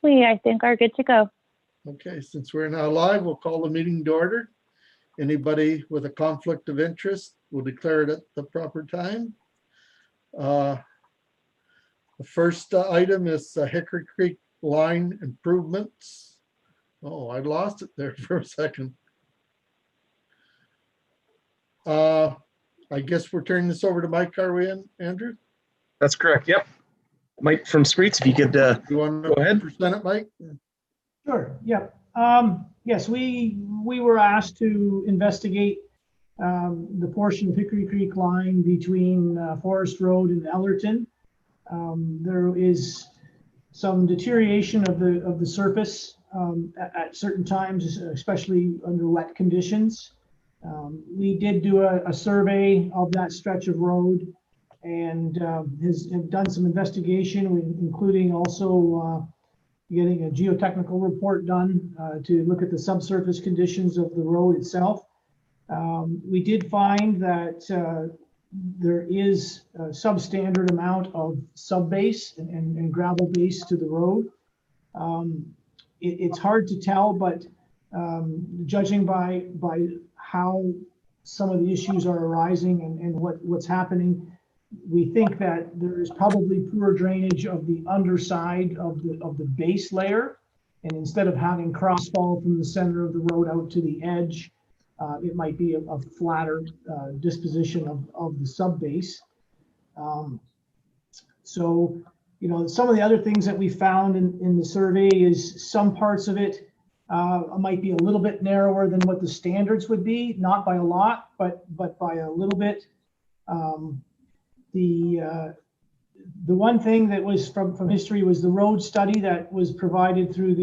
we, I think, are good to go. Okay, since we're now live, we'll call the meeting to order. Anybody with a conflict of interest will declare it at the proper time. The first item is Hickory Creek line improvements. Oh, I lost it there for a second. I guess we're turning this over to Mike, are we, Andrew? That's correct. Yep. Mike from Streets, if you could You want go ahead. to present it, Mike? Sure. Yep. Yes, we were asked to investigate the portion of Hickory Creek line between Forest Road and Ellerton. There is some deterioration of the surface at certain times, especially under wet conditions. We did do a survey of that stretch of road and have done some investigation, including also getting a geotechnical report done to look at the subsurface conditions of the road itself. We did find that there is a substandard amount of subbase and gravel base to the road. It's hard to tell, but judging by how some of the issues are arising and what's happening, we think that there is probably poor drainage of the underside of the base layer. And instead of having crossfall from the center of the road out to the edge, it might be a flatter disposition of the subbase. So, you know, some of the other things that we found in the survey is some parts of it might be a little bit narrower than what the standards would be, not by a lot, but by a little bit. The one thing that was from history was the road study that was provided through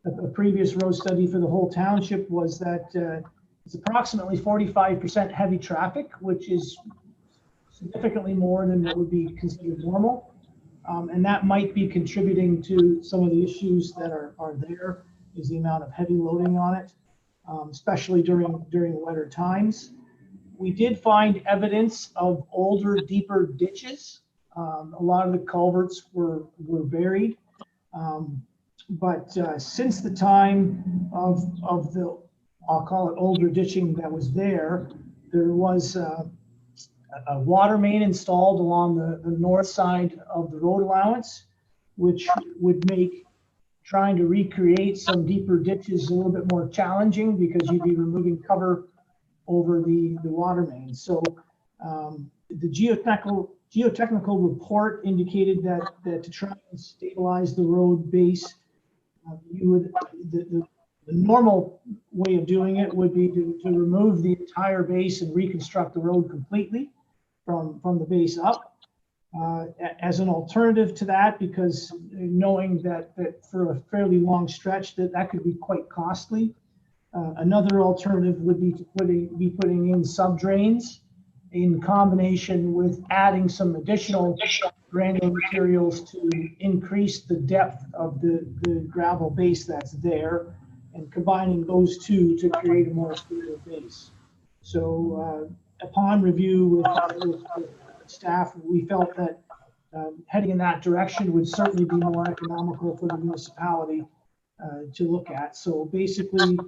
a previous road study for the whole township was that it's approximately 45% heavy traffic, which is significantly more than what would be considered normal. And that might be contributing to some of the issues that are there, is the amount of heavy loading on it, especially during wetter times. We did find evidence of older, deeper ditches. A lot of the culverts were buried. But since the time of the, I'll call it older ditching that was there was a water main installed along the north side of the road allowance, which would make trying to recreate some deeper ditches a little bit more challenging because you'd be removing cover over the water main. So the geotechnical report indicated that to try and stabilize the road base, the normal way of doing it would be to remove the entire base and reconstruct the road completely from the base up. As an alternative to that, because knowing that for a fairly long stretch that could be quite costly, another alternative would be to be putting in sub-drains in combination with adding some additional granular materials to increase the depth of the gravel base that's there, and combining those two to create a more stable base. So upon review with staff, we felt that heading in that direction would certainly be more economical for the municipality to look at. So basically,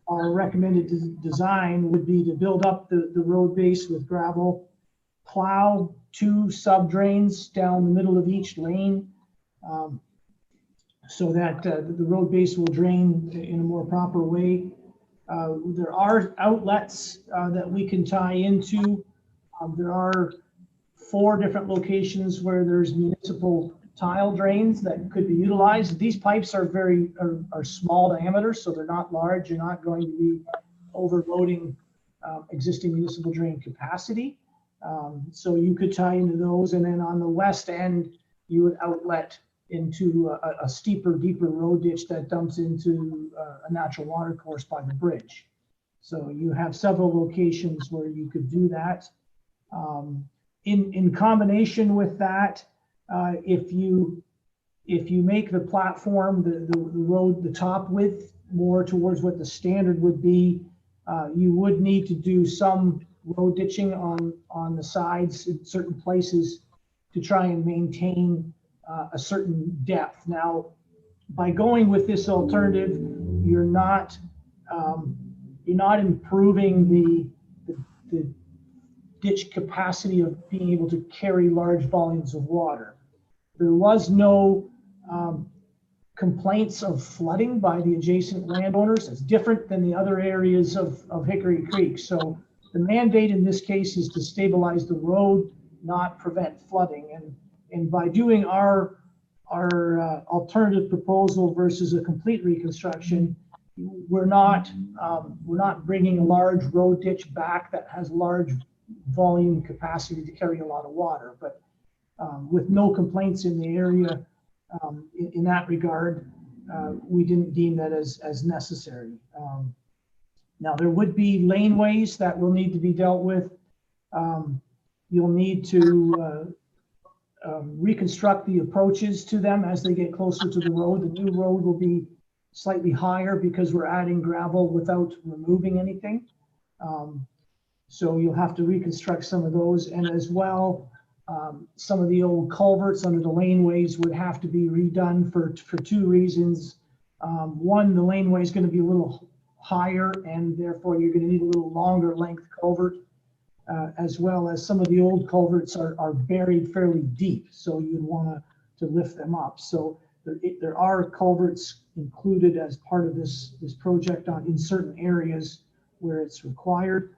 our recommended design would be to build up the road base with gravel, plow 2 sub-drains down the middle of each lane, so that the road base will drain in a more proper way. There are outlets that we can tie into. There are 4 different locations where there's municipal tile drains that could be utilized. These pipes are are small diameter, so they're not large. You're not going to be overloading existing municipal drain capacity. So you could tie into those, and then on the west end, you would outlet into a steeper, deeper road ditch that dumps into a natural water course by the bridge. So you have several locations where you could do that. In combination with that, if you make the platform, the road, the top width more towards what the standard would be, you would need to do some road ditching on the sides in certain places to try and maintain a certain depth. Now, by going with this alternative, you're not improving the ditch capacity of being able to carry large volumes of water. There was no complaints of flooding by the adjacent landowners. It's different than the other areas of Hickory Creek. So the mandate in this case is to stabilize the road, not prevent flooding. And by doing our alternative proposal versus a complete reconstruction, we're not bringing a large road ditch back that has large volume capacity to carry a lot of water. But with no complaints in the area in that regard, we didn't deem that as necessary. Now there would be laneways that will need to be dealt with. You'll need to reconstruct the approaches to them as they get closer to the road. The new road will be slightly higher because we're adding gravel without removing anything. So you'll have to reconstruct some of those, and as well, some of the old culverts under the laneways would have to be redone for two reasons. One, the laneway is going to be a little higher, and therefore you're going to need a little longer length culvert, as well as some of the old culverts are buried fairly deep, so you'd want to lift them up. So there are culverts included as part of this project in certain areas where it's required.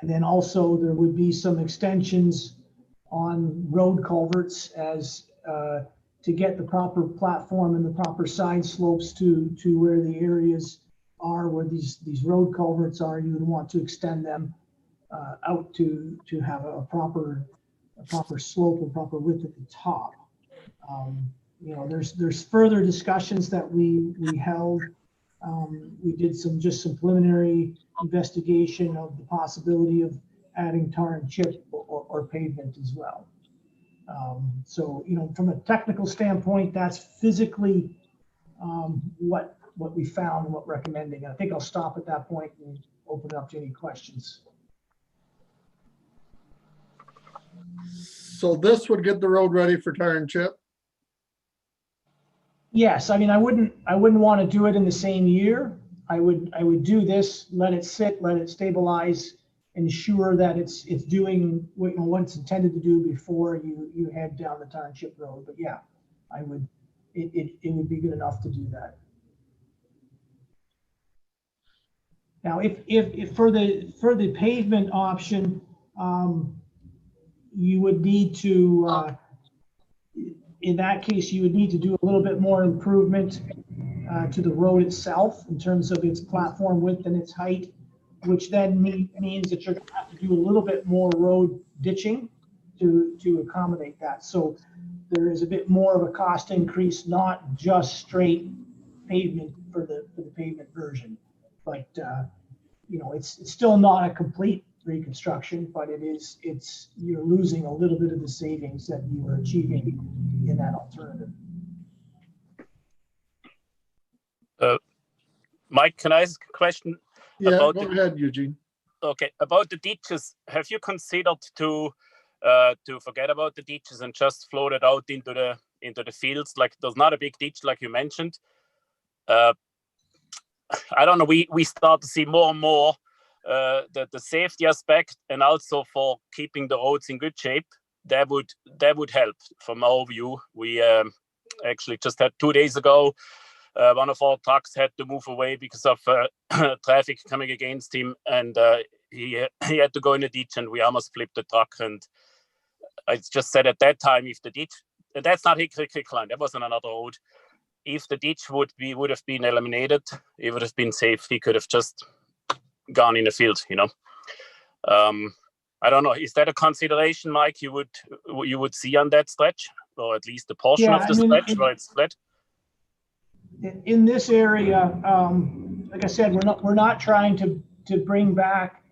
And then also there would be some extensions on road culverts as to get the proper platform and the proper side slopes to where the areas are where these road culverts are. You would want to extend them out to have a proper slope and proper width at the top. You know, there's further discussions that we held. We did some preliminary investigation of the possibility of adding tar and chip or pavement as well. So, you know, from a technical standpoint, that's physically what we found and what we're recommending. And I think I'll stop at that point and open it up to any questions. So this would get the road ready for tar and chip? Yes, I mean, I wouldn't want to do it in the same year. I would do this, let it sit, let it stabilize, ensure that it's doing what it's intended to do before you head down the tar and chip road. But yeah, I would. It would be good enough to do that. Now, if for the pavement option, you would need to. In that case, you would need to do a little bit more improvement to the road itself in terms of its platform width and its height, which then means that you're going to have to do a little bit more road ditching to accommodate that. So there is a bit more of a cost increase, not just straight pavement for the pavement version, but you know, it's still not a complete reconstruction, but you're losing a little bit of the savings that you were achieving in that alternative. Mike, can I ask a question? Yeah, go ahead, Eugene. Okay, about the ditches, have you considered to forget about the ditches and just float it out into the fields? Like, there's not a big ditch like you mentioned. I don't know. We start to see more and more the safety aspect, and also for keeping the roads in good shape. That would help from our view. We actually just had 2 days ago, one of our trucks had to move away because of traffic coming against him, and he had to go in a ditch, and we almost flipped the truck. And I just said at that time, if the ditch, and that's not Hickory Creek line, that was on another road. If the ditch would have been eliminated, it would have been safe. He could have just gone in the field, you know. I don't know. Is that a consideration, Mike? You would see on that stretch, or at least a portion of the stretch where it's flat? In this area, like I said, we're not trying to bring back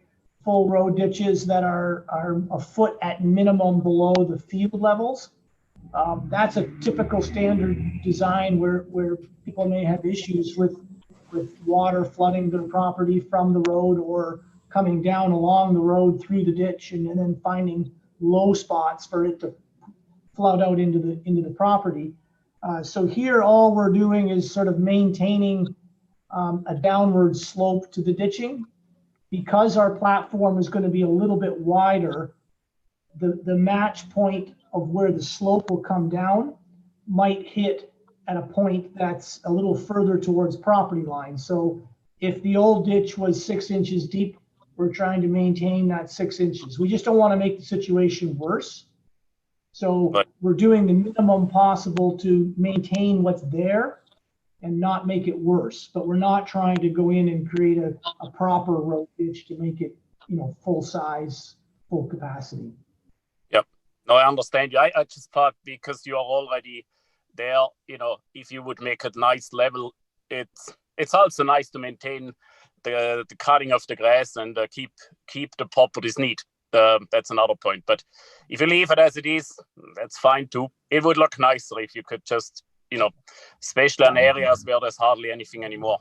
full road ditches that are a foot at minimum below the field levels. That's a typical standard design where people may have issues with water flooding their property from the road or coming down along the road through the ditch and then finding low spots for it to flood out into the property. So here, all we're doing is sort of maintaining a downward slope to the ditching. Because our platform is going to be a little bit wider, the match point of where the slope will come down might hit at a point that's a little further towards property line. So if the old ditch was 6 inches deep, we're trying to maintain that 6 inches. We just don't want to make the situation worse. So Right. we're doing the minimum possible to maintain what's there and not make it worse. But we're not trying to go in and create a proper road ditch to make it, full size, full capacity. Yep. No, I understand you. I just thought because you are already there, if you would make it nice level, it's also nice to maintain the cutting of the grass and keep the properties neat. That's another point. But if you leave it as it is, that's fine too. It would look nicer if you could just, especially in areas where there's hardly anything anymore.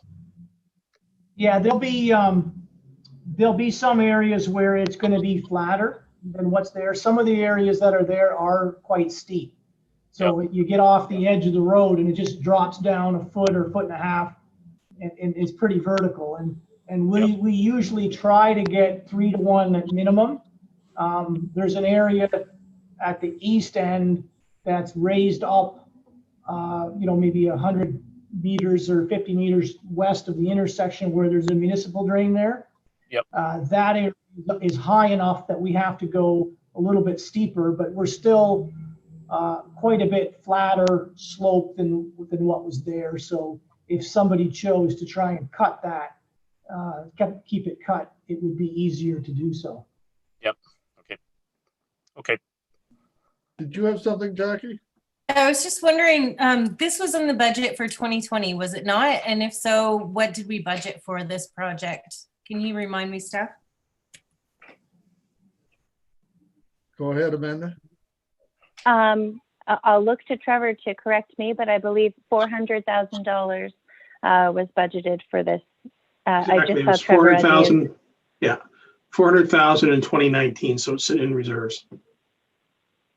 Yeah, there'll be some areas where it's going to be flatter than what's there. Some of the areas that are there are quite steep. So you get off the edge of the road and it just drops down a foot or foot and a half, and it's pretty vertical. And we usually try to get 3 to 1 at minimum. There's an area at the east end that's raised up, maybe 100 meters or 50 meters west of the intersection where there's a municipal drain there. Yep. That area is high enough that we have to go a little bit steeper, but we're still quite a bit flatter slope than what was there. So if somebody chose to try and cut that, keep it cut, it would be easier to do so. Yep. Okay. Did you have something, Jackie? I was just wondering, this was in the budget for 2020, was it not? And if so, what did we budget for this project? Can you remind me, Steph? Go ahead, Amanda. I'll look to Trevor to correct me, but I believe $400,000 was budgeted for this. Exactly. I just saw Trevor. 400,000. Yeah, 400,000 in 2019. So it's sitting in reserves.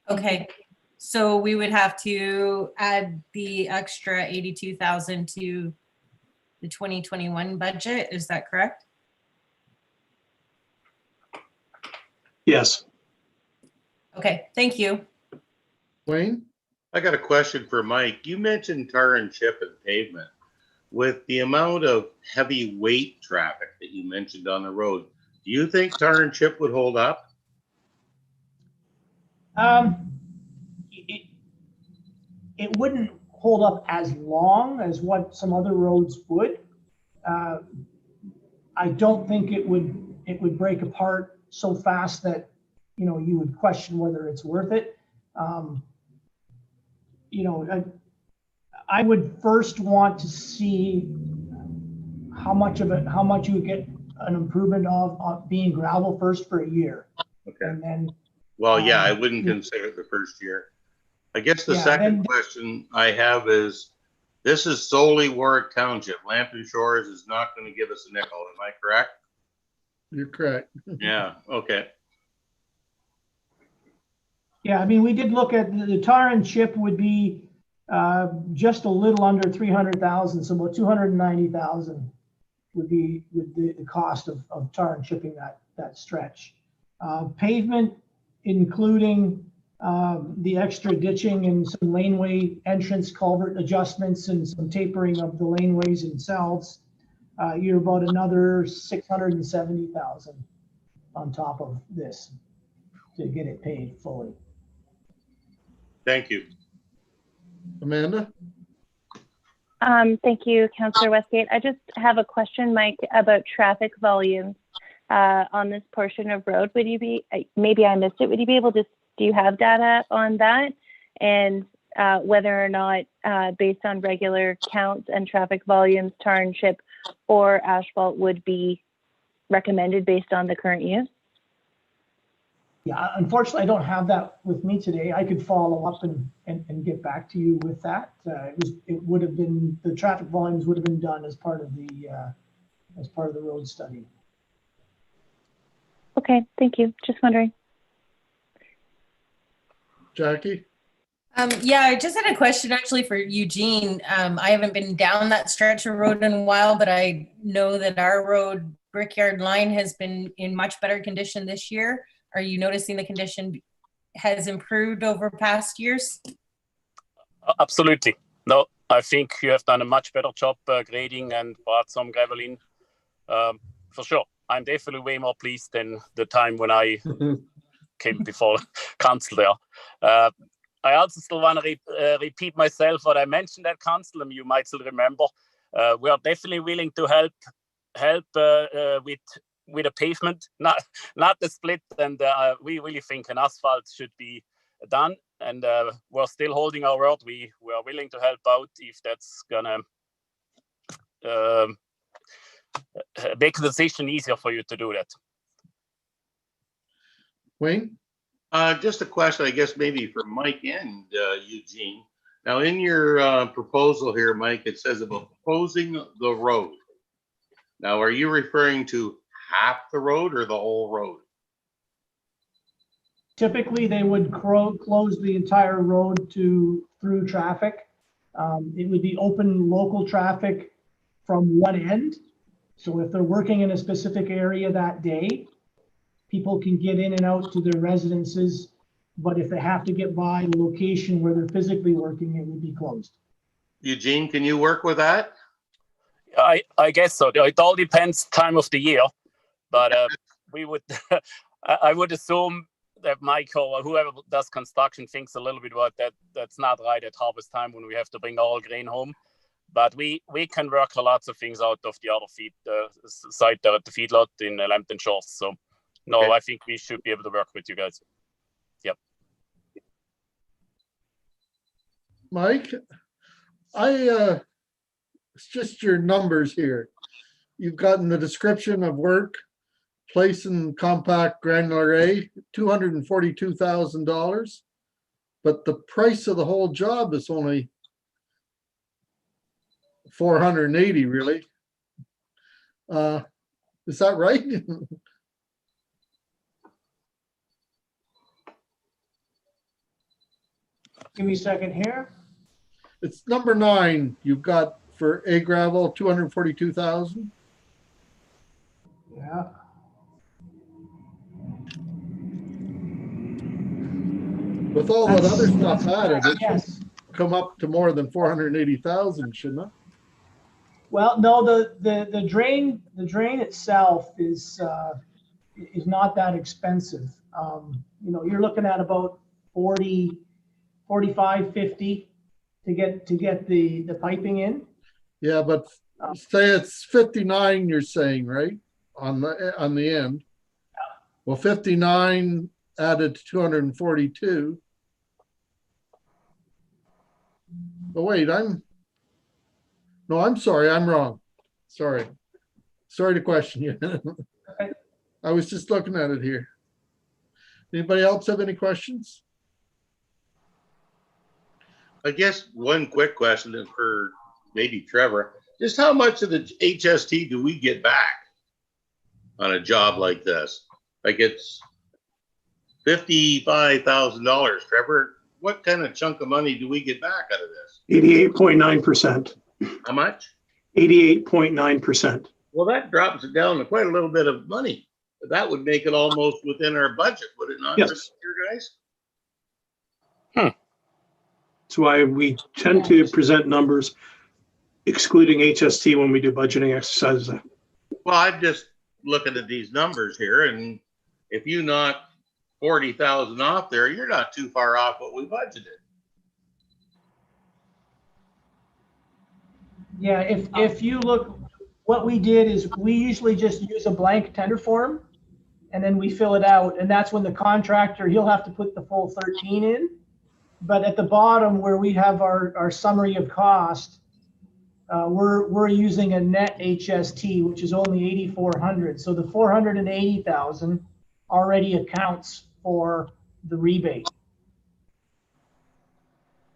Okay, so we would have to add the extra 82,000 to the 2021 budget. Is that correct? Yes. Okay, thank you. Wayne? I got a question for Mike. You mentioned tar and chip and pavement. With the amount of heavy weight traffic that you mentioned on the road, do you think tar and chip would hold up? It wouldn't hold up as long as what some other roads would. I don't think it would break apart so fast that you would question whether it's worth it. I would first want to see how much you would get an improvement of being gravel first for a year. Okay. And then, Well, yeah, I wouldn't consider it the first year. I guess the second question I have is, this is solely Warwick Township. Lambton Shores is not going to give us a nickel. Am I correct? You're correct. Yeah. Okay. yeah, I mean, we did look at the tar and chip would be just a little under 300,000, so about 290,000 would be the cost of tar and chipping that stretch. Pavement, including the extra ditching and some laneway entrance culvert adjustments and some tapering of the laneways themselves, you're about another 670,000 on top of this to get it paid fully. Thank you. Amanda? Thank you, Councillor Westgate. I just have a question, Mike, about traffic volumes on this portion of road. Would you be, maybe I missed it, would you be able to, do you have data on that? And whether or not, based on regular counts and traffic volumes, tar and chip or asphalt would be recommended based on the current use? Yeah, unfortunately, I don't have that with me today. I could follow up and get back to you with that. It would have been, the traffic volumes would have been done as part of the road study. Okay, thank you. Just wondering. Jackie? Yeah, I just had a question actually for Eugene. I haven't been down that stretch of road in a while, but I know that our road Brickyard line has been in much better condition this year. Are you noticing the condition has improved over past years? Absolutely. No, I think you have done a much better job grading and brought some gravel in. For sure. I'm definitely way more pleased than the time when I came before council there. I also still want to repeat myself what I mentioned at council, and you might still remember. We are definitely willing to help with a pavement, not the split, and we really think an asphalt should be done. And we're still holding our word. We are willing to help out if that's gonna make the decision easier for you to do that. Wayne? Just a question, I guess maybe for Mike and Eugene. Now, in your proposal here, Mike, it says about closing the road. Now, are you referring to half the road or the whole road? Typically, they would close the entire road through traffic. It would be open local traffic from one end. So if they're working in a specific area that day, people can get in and out to their residences. But if they have to get by the location where they're physically working, it would be closed. Eugene, can you work with that? I guess so. It all depends time of the year, but we would. I would assume that Michael or whoever does construction thinks a little bit about that. That's not right at harvest time when we have to bring all grain home. But we can work lots of things out of the other site there at the feedlot in Lambton Shores. So no, okay. I think we should be able to work with you guys. Yep. Mike, it's just your numbers here. You've gotten the description of work, place and compact granular A, $242,000, but the price of the whole job is only $480, really. Is that right? Give me a second here. It's number 9. You've got for A gravel, 242,000. Yeah. With all that other stuff added, it yes. should come up to more than 480,000, shouldn't it? Well, no, the drain itself is not that expensive. You know, you're looking at about 40, 45, 50 to get the piping in. Yeah, but say it's 59, you're saying, right? On the end. Well, 59 added to 242. But wait, I'm sorry, I'm wrong. Sorry to question you. Okay. I was just looking at it here. Anybody else have any questions? I guess one quick question for maybe Trevor. Just how much of the HST do we get back on a job like this? Like it's $55,000. Trevor, what kind of chunk of money do we get back out of this? 88.9%. How much? 88.9%. Well, that drops it down to quite a little bit of money. That would make it almost within our budget, would it not? Yes. For you guys? That's why we tend to present numbers excluding HST when we do budgeting exercises. Well, I'm just looking at these numbers here, and if you knock 40,000 off there, you're not too far off what we budgeted. Yeah, if you look, what we did is we usually just use a blank tender form and then we fill it out, and that's when the contractor, he'll have to put the full 13 in. But at the bottom where we have our summary of cost, we're using a net HST, which is only 8,400. So the 480,000 already accounts for the rebate.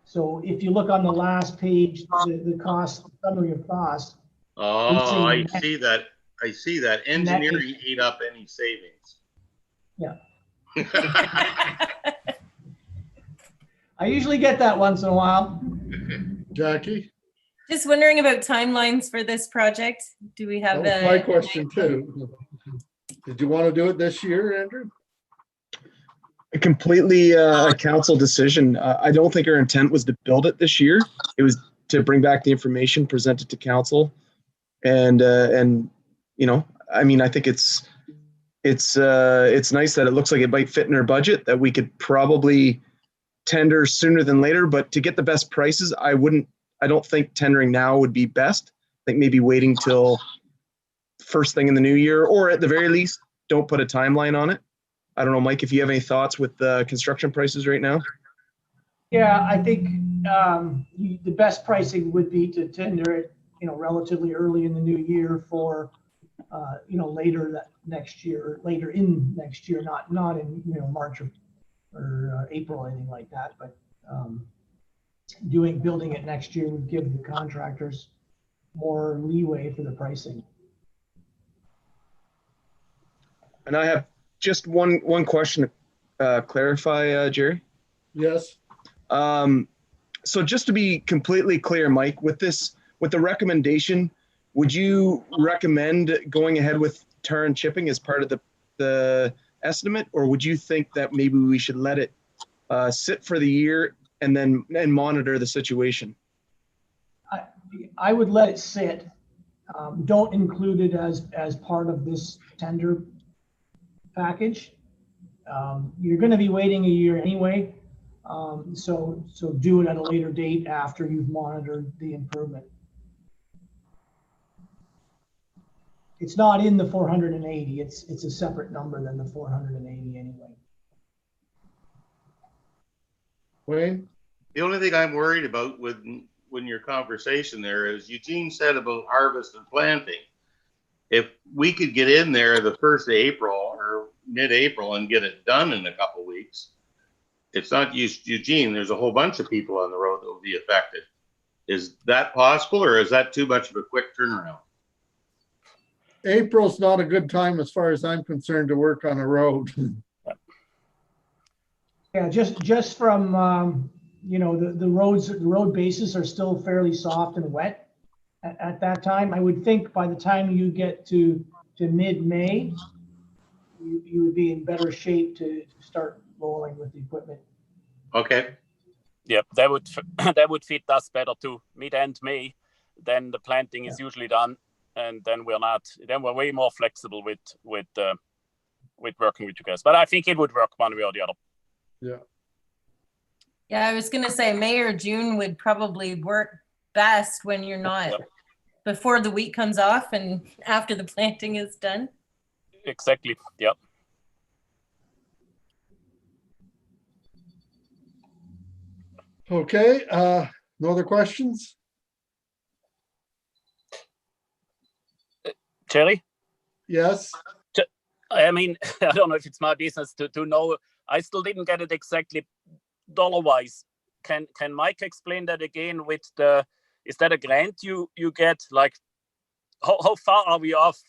So if you look on the last page, the cost summary of cost. Oh, I see that. I see that. Engineering ate up any savings. Yeah. I usually get that once in a while. Jackie? Just wondering about timelines for this project. Do we have That was my question too. Did you want to do it this year, Andrew? Completely a council decision. I don't think our intent was to build it this year. It was to bring back the information, present it to council, and you know, I mean, I think it's nice that it looks like it might fit in our budget, that we could probably tender sooner than later. But to get the best prices, I don't think tendering now would be best. I think maybe waiting till first thing in the new year, or at the very least, don't put a timeline on it. I don't know, Mike, if you have any thoughts with the construction prices right now? Yeah, I think the best pricing would be to tender it, you know, relatively early in the new year for, you know, later next year, later in next year, not in, you know, March or April, anything like that. But building it next year would give the contractors more leeway for the pricing. And I have just one question to clarify, Jerry. Yes. So just to be completely clear, Mike, with the recommendation, would you recommend going ahead with tar and chipping as part of the estimate, or would you think that maybe we should let it sit for the year and monitor the situation? I would let it sit. Don't include it as part of this tender package. You're going to be waiting a year anyway, so do it at a later date after you've monitored the improvement. It's not in the 480. It's a separate number than the 480 anyway. Wayne? The only thing I'm worried about when your conversation there is Eugene said about harvest and planting. If we could get in there the 1st of April or mid-April and get it done in a couple of weeks, it's not just Eugene. There's a whole bunch of people on the road that will be affected. Is that possible, or is that too much of a quick turnaround? April's not a good time as far as I'm concerned to work on a road. Yeah, just from you know, the road bases are still fairly soft and wet at that time. I would think by the time you get to mid-May, you would be in better shape to start rolling with the equipment. Okay. Yep, that would fit us better too. Mid-end May, then the planting is usually done, and then we're way more flexible with working with you guys. But I think it would work one way or the other. Yeah. Yeah, I was going to say May or June would probably work best when you're not before the wheat comes off and after the planting is done. Exactly. Yep. Okay. No other questions? Jerry? Yes. I mean, I don't know if it's my business to know. I still didn't get it exactly dollar-wise. Can Mike explain that again with is that a grant you get? Like, how far are we off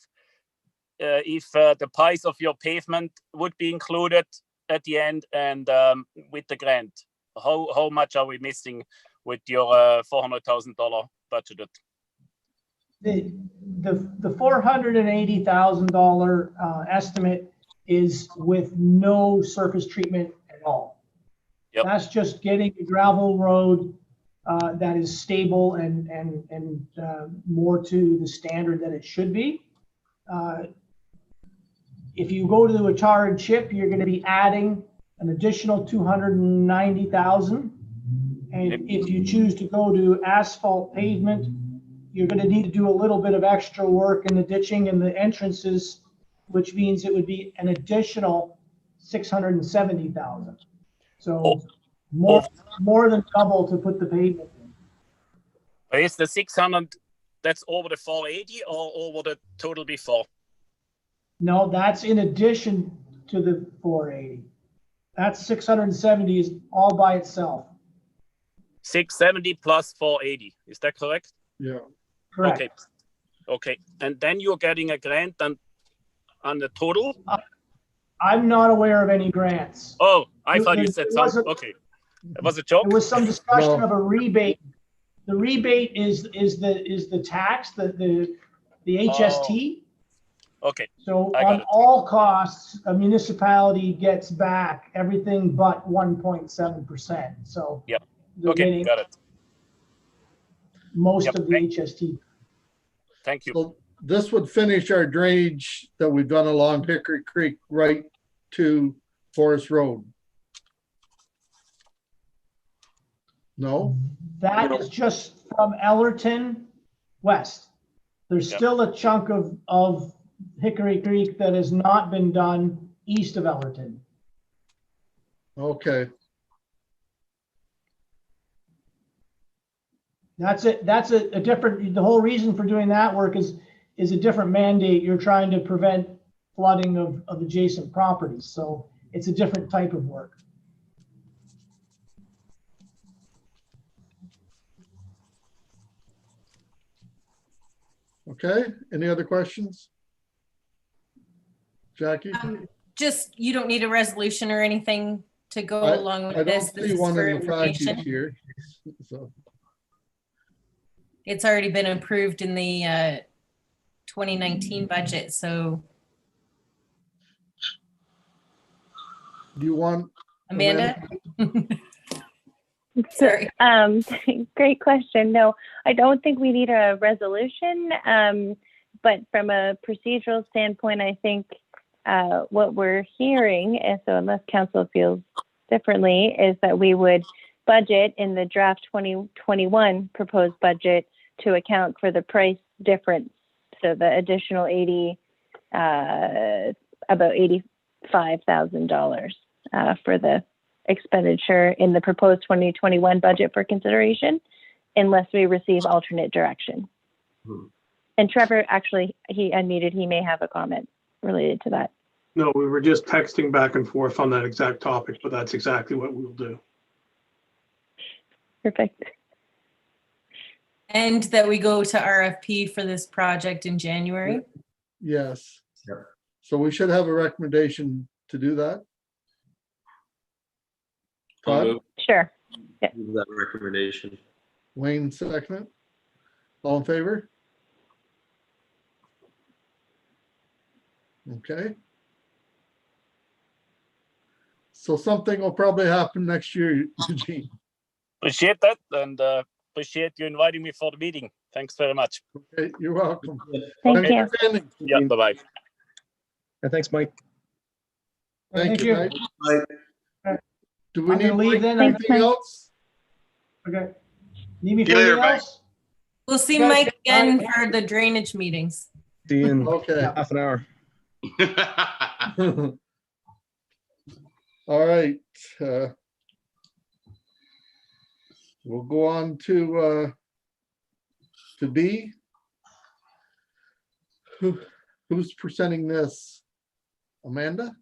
if the price of your pavement would be included at the end and with the grant? How much are we missing with your $400,000 budgeted? The $480,000 estimate is with no surface treatment at all. Yep. That's just getting a gravel road that is stable and more to the standard that it should be. If you go to a tar and chip, you're going to be adding an additional $290,000. And if you choose to go to asphalt pavement, you're going to need to do a little bit of extra work in the ditching and the entrances, which means it would be an additional $670,000. So more than double to put the pavement in. Is the 600 that's over the 480 or over the total before? No, that's in addition to the 480. That's 670 is all by itself. 670 plus 480. Is that correct? Yeah. Correct. Okay. And then you're getting a grant on the total? I'm not aware of any grants. Oh, I thought you said something. Okay. It was a joke. There was some discussion No. of a rebate. The rebate is the tax, the HST. Okay. So I got on it. all costs, a municipality gets back everything but 1.7%. So Yep. they're Okay, getting got it. most Yep. of the HST. Thank you. So this would finish our drainage that we've done along Hickory Creek right to Forest Road. No? That is just from Ellerton west. There's Yep. still a chunk of Hickory Creek that has not been done east of Ellerton. Okay. That's it. That's a different, the whole reason for doing that work is a different mandate. You're trying to prevent flooding of adjacent properties. So it's a different type of work. Okay. Any other questions? Jackie? Just, you don't need a resolution or anything to go along with I this. don't This see is one for in the package information. here. So, It's already been approved in the 2019 budget, so do you want? Amanda? Sorry. Great question. No, I don't think we need a resolution. But from a procedural standpoint, I think what we're hearing, and so unless council feels differently, is that we would budget in the draft 2021 proposed budget to account for the price difference. So the additional about $85,000 for the expenditure in the proposed 2021 budget for consideration, unless we receive alternate direction. And Trevor, actually, he unmuted. He may have a comment related to that. No, we were just texting back and forth on that exact topic, but that's exactly what we'll do. Perfect. And that we go to RFP for this project in January. Yes. So we should have a recommendation to do that. I'll Todd? move Sure. that recommendation. Wayne, second. All in favor? Okay. So something will probably happen next year, Eugene. Appreciate that, and appreciate you inviting me for the meeting. Thanks very much. Okay, you're welcome. Thank you. Outstanding. Yeah, bye-bye. Yeah, thanks, Mike. Thank you, Mike. Do we I'm need gonna leave Mike then. for anything else? Okay. Need me for See you later, anything Mike. else? We'll see Okay. Mike again for the drainage meetings. See you in Okay. half an hour. All right. We'll go on to B. Who's presenting this? Amanda?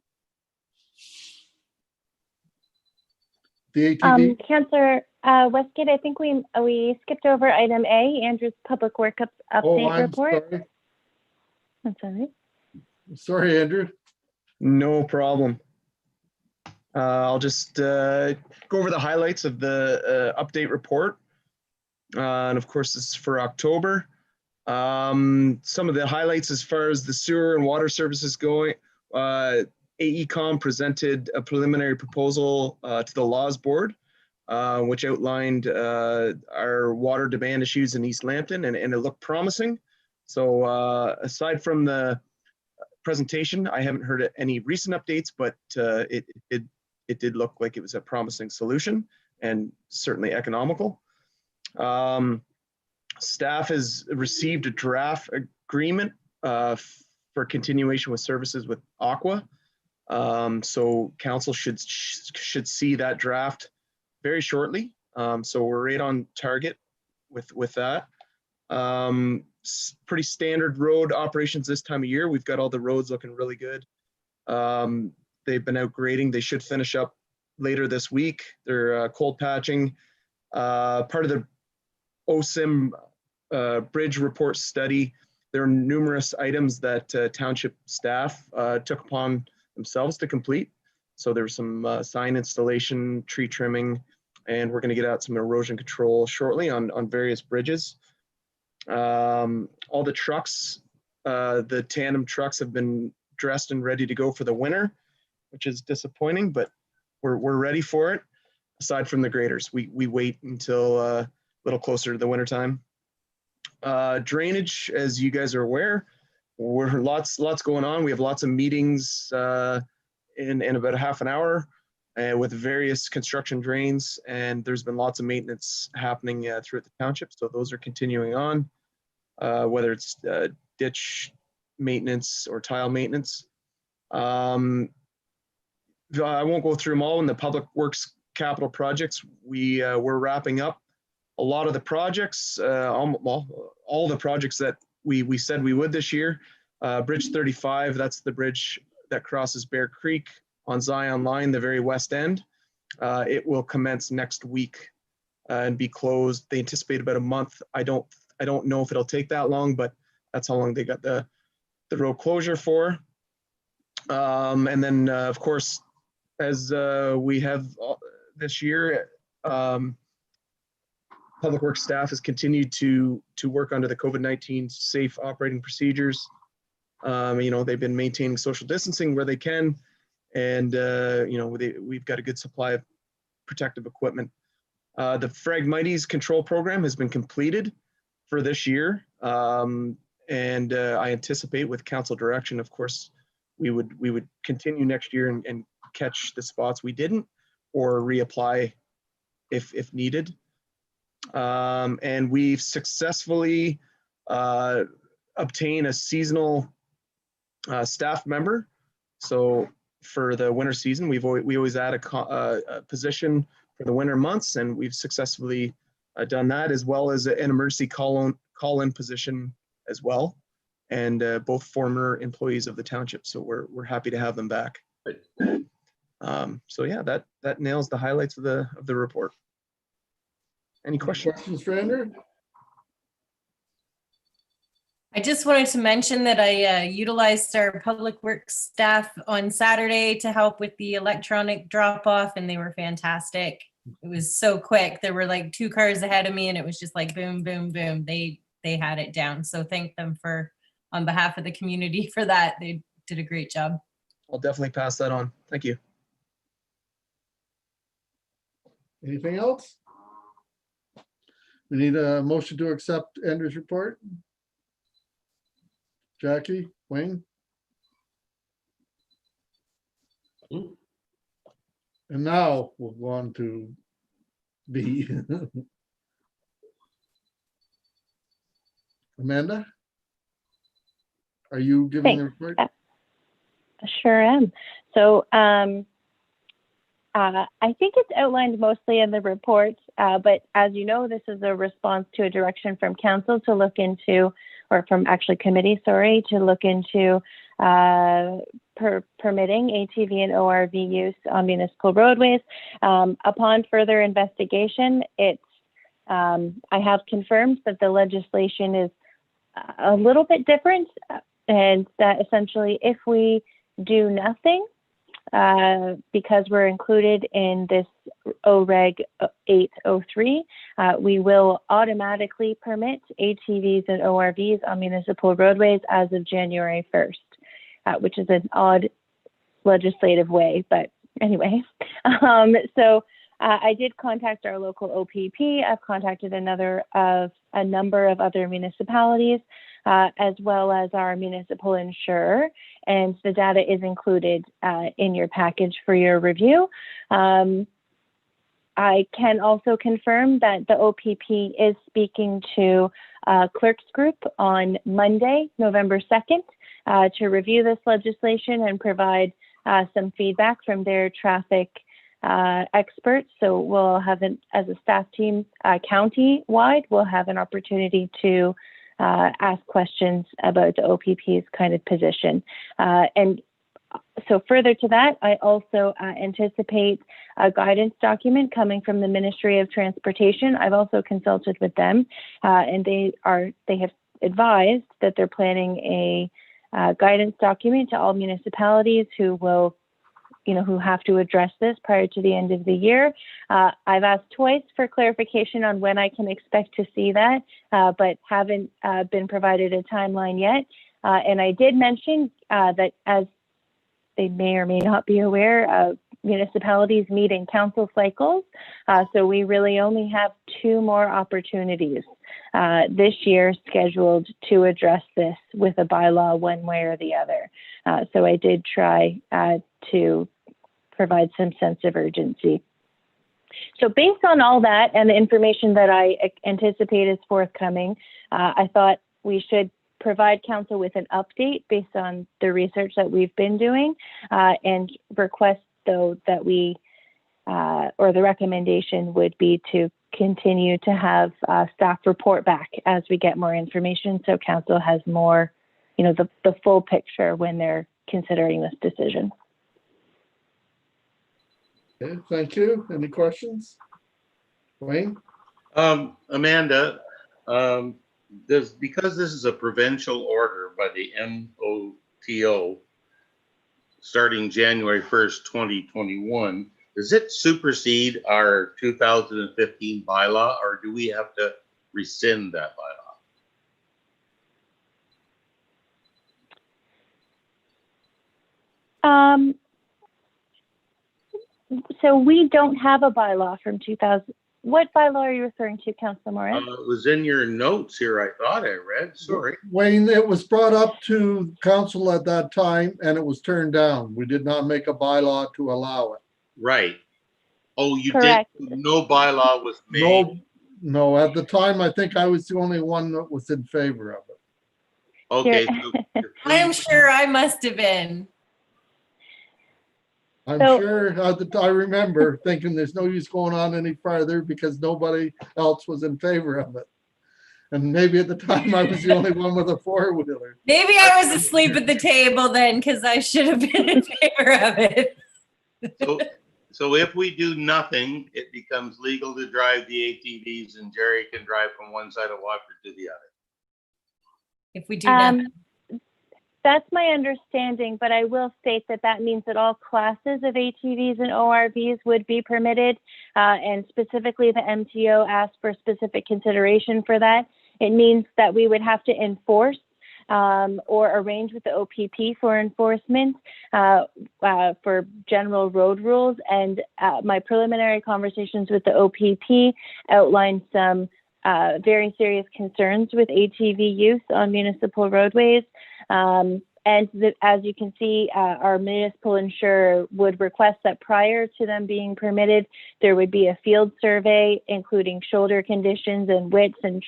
The ATV? Councillor Westgate, I think we skipped over item A, Andrew's public work Oh, update I'm report. sorry. That's all right. Sorry, Andrew. No problem. I'll just go over the highlights of the update report. And of course, this is for October. Some of the highlights as far as the sewer and water services going, AECom presented a preliminary proposal to the Laws Board, which outlined our water demand issues in East Lambton, and it looked promising. So aside from the presentation, I haven't heard any recent updates, but it did look like it was a promising solution and certainly economical. Staff has received a draft agreement for continuation with services with Aqua. So council should see that draft very shortly. So we're right on target with that. Pretty standard road operations this time of year. We've got all the roads looking really good. They've been out grading. They should finish up later this week. They're cold patching. Part of the OSIM bridge report study, there are numerous items that township staff took upon themselves to complete. So there was some sign installation, tree trimming, and we're going to get out some erosion control shortly on various bridges. All the trucks, the tandem trucks have been dressed and ready to go for the winter, which is disappointing, but we're ready for it. Aside from the graders, we wait until a little closer to the winter time. Drainage, as you guys are aware, we're lots going on. We have lots of meetings in about a half an hour with various construction drains, and there's been lots of maintenance happening throughout the township. So those are continuing on, whether it's ditch maintenance or tile maintenance. I won't go through them all. In the public works capital projects, we're wrapping up a lot of the projects, all the projects that we said we would this year. Bridge 35, that's the bridge that crosses Bear Creek on Zion Line, the very west end. It will commence next week and be closed. They anticipate about a month. I don't know if it'll take that long, but that's how long they got the road closure for. And then, of course, as we have this year, Public Works staff has continued to work under the COVID-19 safe operating procedures. They've been maintaining social distancing where they can, and we've got a good supply of protective equipment. The Phragmites control program has been completed for this year, and I anticipate with council direction, of course, we would continue next year and catch the spots we didn't, or reapply if needed. And we've successfully obtained a seasonal staff member. So for the winter season, we always add a position for the winter months, and we've successfully done that, as well as an emergency call-in position as well, and both former employees of the township. So we're happy to have them back. So yeah, that nails the highlights of the report. Any questions? Questions for Andrew? I just wanted to mention that I utilized our public works staff on Saturday to help with the electronic drop off, and they were fantastic. It was so quick. There were like 2 cars ahead of me, and it was just like boom, boom, boom. They had it down. So thank them on behalf of the community for that. They did a great job. I'll definitely pass that on. Thank you. Anything else? We need a motion to accept Andrew's report. Jackie, Wayne? And now we'll go on to B. Amanda? Are you giving the report? I sure am. So I think it's outlined mostly in the report, but as you know, this is a response to a direction from council to look into, or from actually committee, sorry, to look into permitting ATV and ORV use on municipal roadways. Upon further investigation, I have confirmed that the legislation is a little bit different, and that essentially if we do nothing, because we're included in this OREG 803, we will automatically permit ATVs and ORVs on municipal roadways as of January 1st, which is an odd legislative way, but anyway. So I did contact our local OPP. I've contacted a number of other municipalities, as well as our municipal insurer, and the data is included in your package for your review. I can also confirm that the OPP is speaking to Clerk's Group on Monday, November 2nd, to review this legislation and provide some feedback from their traffic experts. So we'll have, as a staff team, county-wide, we'll have an opportunity to ask questions about the OPP's kind of position. And so further to that, I also anticipate a guidance document coming from the Ministry of Transportation. I've also consulted with them, and they have advised that they're planning a guidance document to all municipalities who will who have to address this prior to the end of the year. I've asked twice for clarification on when I can expect to see that, but haven't been provided a timeline yet. And I did mention that, as they may or may not be aware, municipalities meet in council cycles. So we really only have 2 more opportunities this year scheduled to address this with a bylaw one way or the other. So I did try to provide some sense of urgency. So based on all that and the information that I anticipate is forthcoming, I thought we should provide council with an update based on the research that we've been doing, and request, though, that we, or the recommendation would be to continue to have staff report back as we get more information, so council has more, the full picture when they're considering this decision. Okay, thank you. Any questions? Wayne? Amanda, because this is a provincial order by the MOTO starting January 1st, 2021, does it supersede our 2015 bylaw, or do we have to rescind that bylaw? So we don't have a bylaw from 2000. What bylaw are you referring to, Councillor Moran? It was in your notes here, I thought I read, sorry. Wayne, it was brought up to council at that time and it was turned down. We did not make a bylaw to allow it. Right. Oh, you Correct. did, no bylaw was made? No, at the time, I think I was the only one that was in favor of it. Okay. I'm sure I must have been. I'm sure I remember thinking there's no use going on any farther because nobody else was in favor of it. And maybe at the time I was the only one with a 4-wheeler. Maybe I was asleep at the table then, because I should have been in favor of it. So if we do nothing, it becomes legal to drive the ATVs and Jerry can drive from one side of Watford to the other. If we do nothing. That's my understanding, but I will state that that means that all classes of ATVs and ORVs would be permitted, and specifically the MTO asked for specific consideration for that. It means that we would have to enforce or arrange with the OPP for enforcement for general road rules, and my preliminary conversations with the OPP outlined some very serious concerns with ATV use on municipal roadways. As you can see, our municipal insurer would request that prior to them being permitted, there would be a field survey, including shoulder conditions and widths and,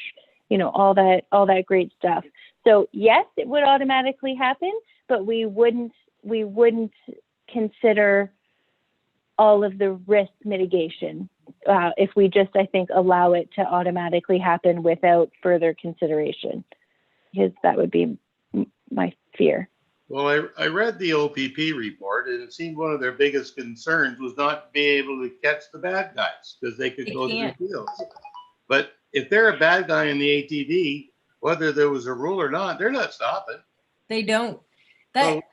all that great stuff. So yes, it would automatically happen, but we wouldn't consider all of the risk mitigation if we just, I think, allow it to automatically happen without further consideration, because that would be my fear. Well, I read the OPP report, and it seemed one of their biggest concerns was not being able to catch the bad guys because they could go to the fields. But if they're a bad guy in the ATV, whether there was a rule or not, they're not stopping. They don't. But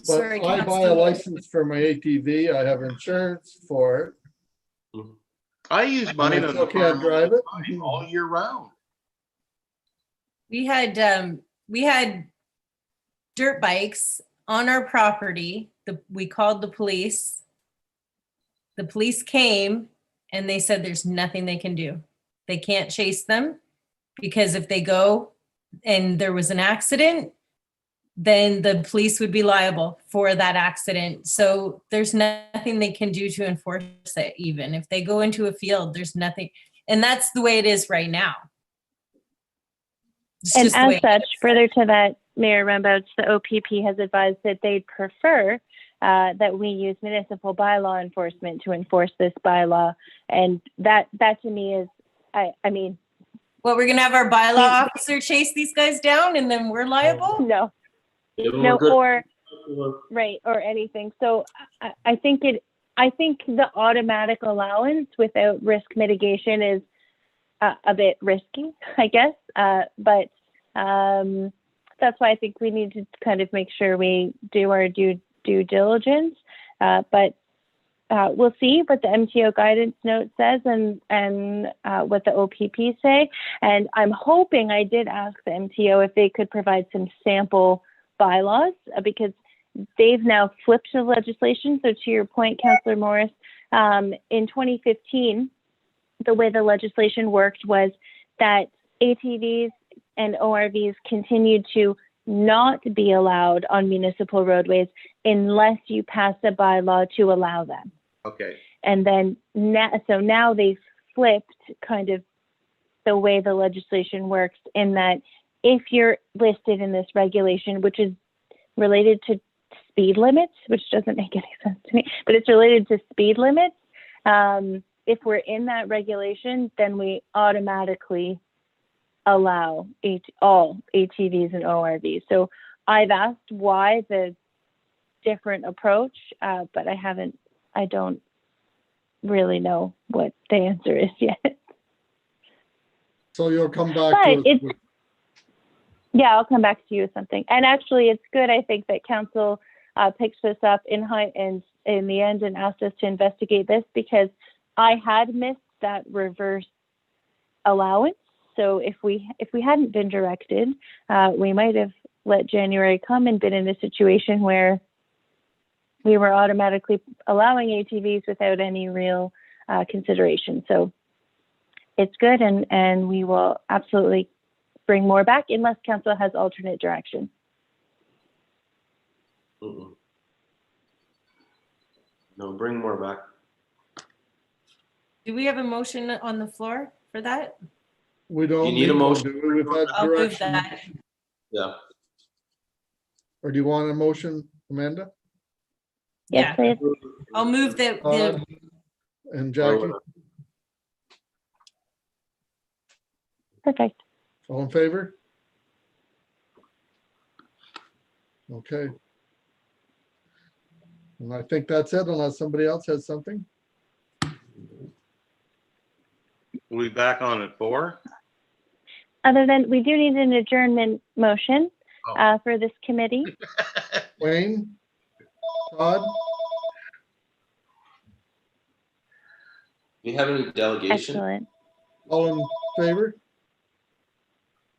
Sorry, I buy a license for my ATV. I have insurance for it. I use mine on the farm drive it all year round. We had dirt bikes on our property. We called the police. The police came and they said there's nothing they can do. They can't chase them because if they go and there was an accident, then the police would be liable for that accident. So there's nothing they can do to enforce it. Even if they go into a field, there's nothing. And that's the way it is right now. And as such, further to that, Mayor Rembouts, the OPP has advised that they'd prefer that we use municipal bylaw enforcement to enforce this bylaw. And that to me is, I mean. What, we're gonna have our bylaw officer chase these guys down and then we're liable? No, or anything. So I think the automatic allowance without risk mitigation is a bit risky, I guess. But that's why I think we need to kind of make sure we do our due due diligence. But we'll see what the MTO guidance note says and what the OPP say. And I'm hoping, I did ask the MTO if they could provide some sample bylaws, because they've now flipped the legislation. So to your point, Councillor Morris, in 2015, the way the legislation worked was that ATVs and ORVs continued to not be allowed on municipal roadways unless you pass a bylaw to allow them. Okay. And then now they've flipped kind of the way the legislation works, in that if you're listed in this regulation, which is related to speed limits, which doesn't make any sense to me, but it's related to speed limits. If we're in that regulation, then we automatically allow all ATVs and ORVs. So I've asked why the different approach, but I don't really know what the answer is yet. So you'll come back But to us. Yeah, I'll come back to you with something. And actually, it's good, I think, that council picked this up in the end and asked us to investigate this, because I had missed that reverse allowance. So if we hadn't been directed, we might have let January come and been in a situation where we were automatically allowing ATVs without any real consideration. So it's good, and we will absolutely bring more back unless council has alternate direction. No, bring more back. Do we have a motion on the floor for that? We don't You need a one, motion. do we? We've had I'll move direction. that. Yeah. Or do you want a motion, Amanda? Yes, Yeah. please. I'll move the Todd and Jackie, Perfect. all in favor? Okay. And I think that's it, unless somebody else has something. We'll be back on at 4. Other than, we do need an adjournment motion for this committee. Wayne? Todd? Do you have any delegation? Excellent. All in favor?